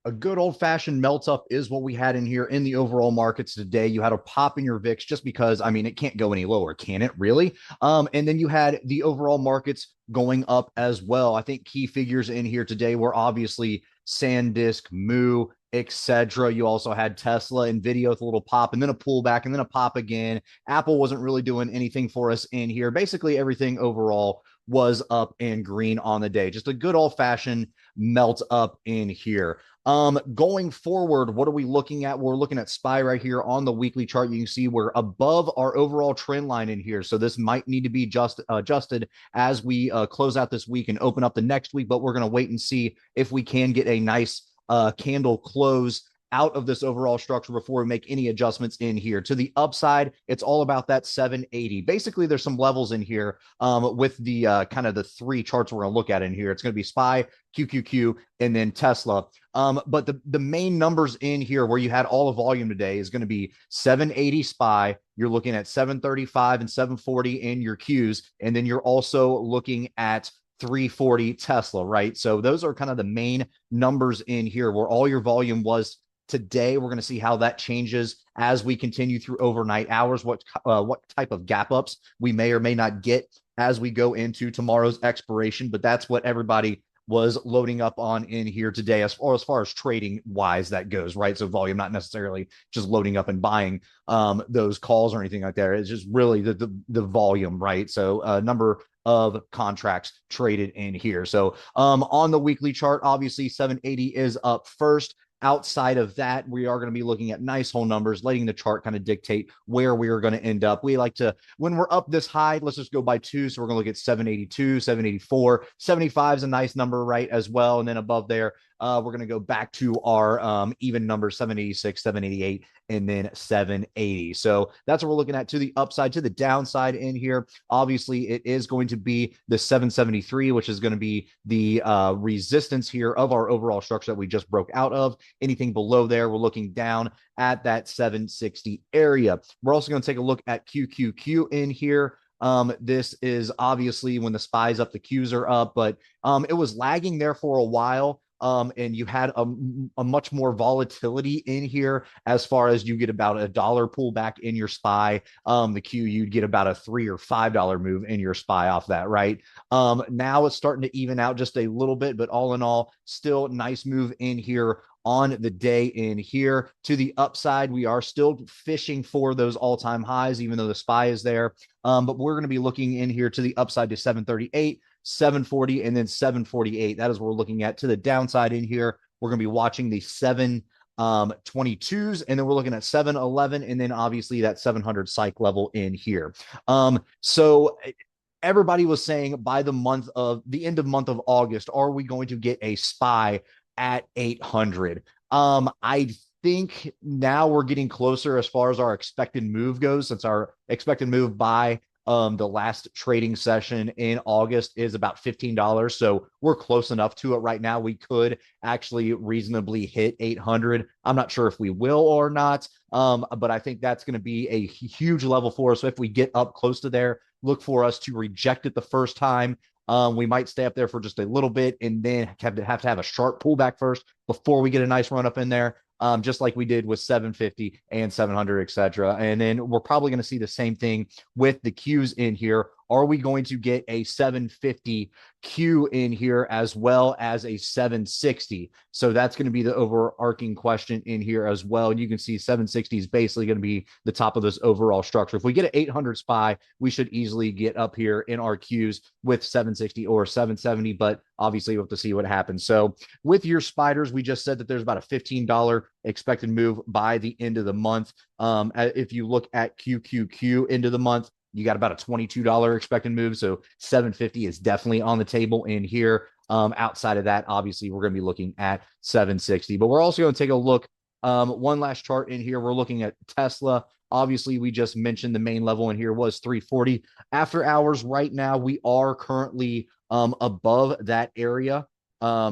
A good old-fashioned melt up is what we had in here in the overall markets today. You had a pop in your VIX just because, I mean, it can't go any lower, can it really? And then you had the overall markets going up as well. I think key figures in here today were obviously SanDisk, Moo, etc. You also had Tesla, Nvidia with a little pop, and then a pullback, and then a pop again. Apple wasn't really doing anything for us in here. Basically, everything overall was up and green on the day. Just a good old-fashioned melt up in here. Going forward, what are we looking at? We're looking at SPY right here on the weekly chart. You can see we're above our overall trend line in here. So this might need to be just adjusted as we close out this week and open up the next week, but we're going to wait and see if we can get a nice candle close out of this overall structure before we make any adjustments in here. To the upside, it's all about that 780. Basically, there's some levels in here with the kind of the three charts we're going to look at in here. It's going to be SPY, QQQ, and then Tesla. But the main numbers in here where you had all the volume today is going to be 780 SPY. You're looking at 735 and 740 in your Qs. And then you're also looking at 340 Tesla, right? So those are kind of the main numbers in here where all your volume was today. We're going to see how that changes as we continue through overnight hours, what type of gap ups we may or may not get as we go into tomorrow's expiration. But that's what everybody was loading up on in here today as far as trading wise that goes, right? So volume, not necessarily just loading up and buying those calls or anything like that. It's just really the volume, right? So number of contracts traded in here. So on the weekly chart, obviously 780 is up first. Outside of that, we are going to be looking at nice whole numbers, letting the chart kind of dictate where we are going to end up. We like to, when we're up this high, let's just go by two. So we're going to look at 782, 784, 75 is a nice number, right, as well. And then above there, we're going to go back to our even numbers, 786, 788, and then 780. So that's what we're looking at to the upside. To the downside in here, obviously, it is going to be the 773, which is going to be the resistance here of our overall structure that we just broke out of. Anything below there, we're looking down at that 760 area. We're also going to take a look at QQQ in here. This is obviously when the SPY's up, the Qs are up, but it was lagging there for a while. And you had a much more volatility in here as far as you get about $1 pullback in your SPY. The Q, you'd get about a $3 or $5 move in your SPY off that, right? Now it's starting to even out just a little bit, but all in all, still nice move in here on the day in here. To the upside, we are still fishing for those all-time highs, even though the SPY is there. But we're going to be looking in here to the upside to 738, 740, and then 748. That is what we're looking at. To the downside in here, we're going to be watching the 722s, and then we're looking at 711, and then obviously that 700 psych level in here. So everybody was saying by the end of month of August, are we going to get a SPY at 800? I think now we're getting closer as far as our expected move goes, since our expected move by the last trading session in August is about $15. So we're close enough to it right now. We could actually reasonably hit 800. I'm not sure if we will or not, but I think that's going to be a huge level for us. So if we get up close to there, look for us to reject it the first time. We might stay up there for just a little bit and then have to have a sharp pullback first before we get a nice run up in there. Just like we did with 750 and 700, etc. And then we're probably going to see the same thing with the Qs in here. Are we going to get a 750 Q in here as well as a 760? So that's going to be the overarching question in here as well. And you can see 760 is basically going to be the top of this overall structure. If we get an 800 SPY, we should easily get up here in our Qs with 760 or 770, but obviously we'll have to see what happens. So with your spiders, we just said that there's about a $15 expected move by the end of the month. If you look at QQQ into the month, you got about a $22 expected move. So 750 is definitely on the table in here. Outside of that, obviously, we're going to be looking at 760. But we're also going to take a look. One last chart in here. We're looking at Tesla. Obviously, we just mentioned the main level in here was 340. After hours right now, we are currently above that area.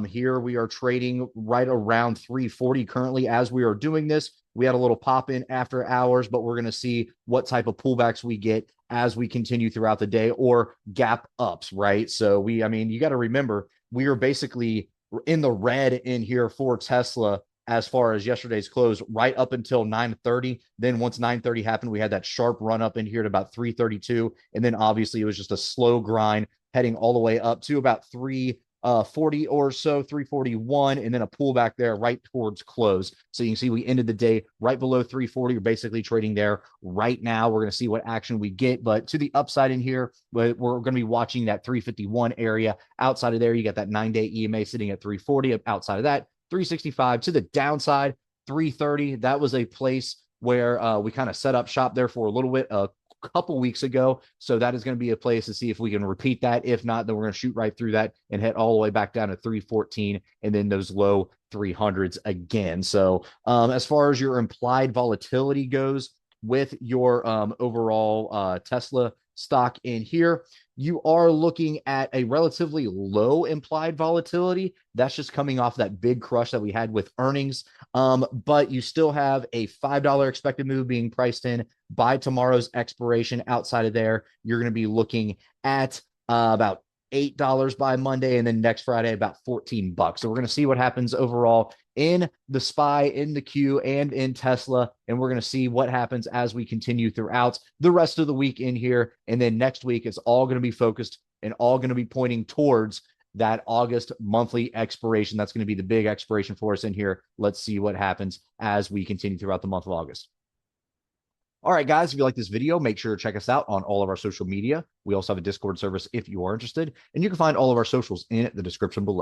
Here we are trading right around 340 currently as we are doing this. We had a little pop in after hours, but we're going to see what type of pullbacks we get as we continue throughout the day or gap ups, right? So you got to remember, we are basically in the red in here for Tesla as far as yesterday's close, right up until 9:30. Then once 9:30 happened, we had that sharp run up in here to about 3:32. And then obviously it was just a slow grind heading all the way up to about 340 or so, 341, and then a pullback there right towards close. So you can see we ended the day right below 340. You're basically trading there right now. We're going to see what action we get, but to the upside in here, we're going to be watching that 351 area. Outside of there, you got that 9-day EMA sitting at 340. Outside of that, 365. To the downside, 330. That was a place where we kind of set up shop there for a little bit, a couple weeks ago. So that is going to be a place to see if we can repeat that. If not, then we're going to shoot right through that and head all the way back down to 314 and then those low 300s again. So as far as your implied volatility goes with your overall Tesla stock in here, you are looking at a relatively low implied volatility. That's just coming off that big crush that we had with earnings. But you still have a $5 expected move being priced in by tomorrow's expiration. Outside of there, you're going to be looking at about $8 by Monday, and then next Friday about $14. So we're going to see what happens overall in the SPY, in the Q, and in Tesla, and we're going to see what happens as we continue throughout the rest of the week in here. And then next week, it's all going to be focused and all going to be pointing towards that August monthly expiration. That's going to be the big expiration for us in here. Let's see what happens as we continue throughout the month of August. All right, guys, if you like this video, make sure to check us out on all of our social media. We also have a Discord service if you are interested, and you can find all of our socials in the description below.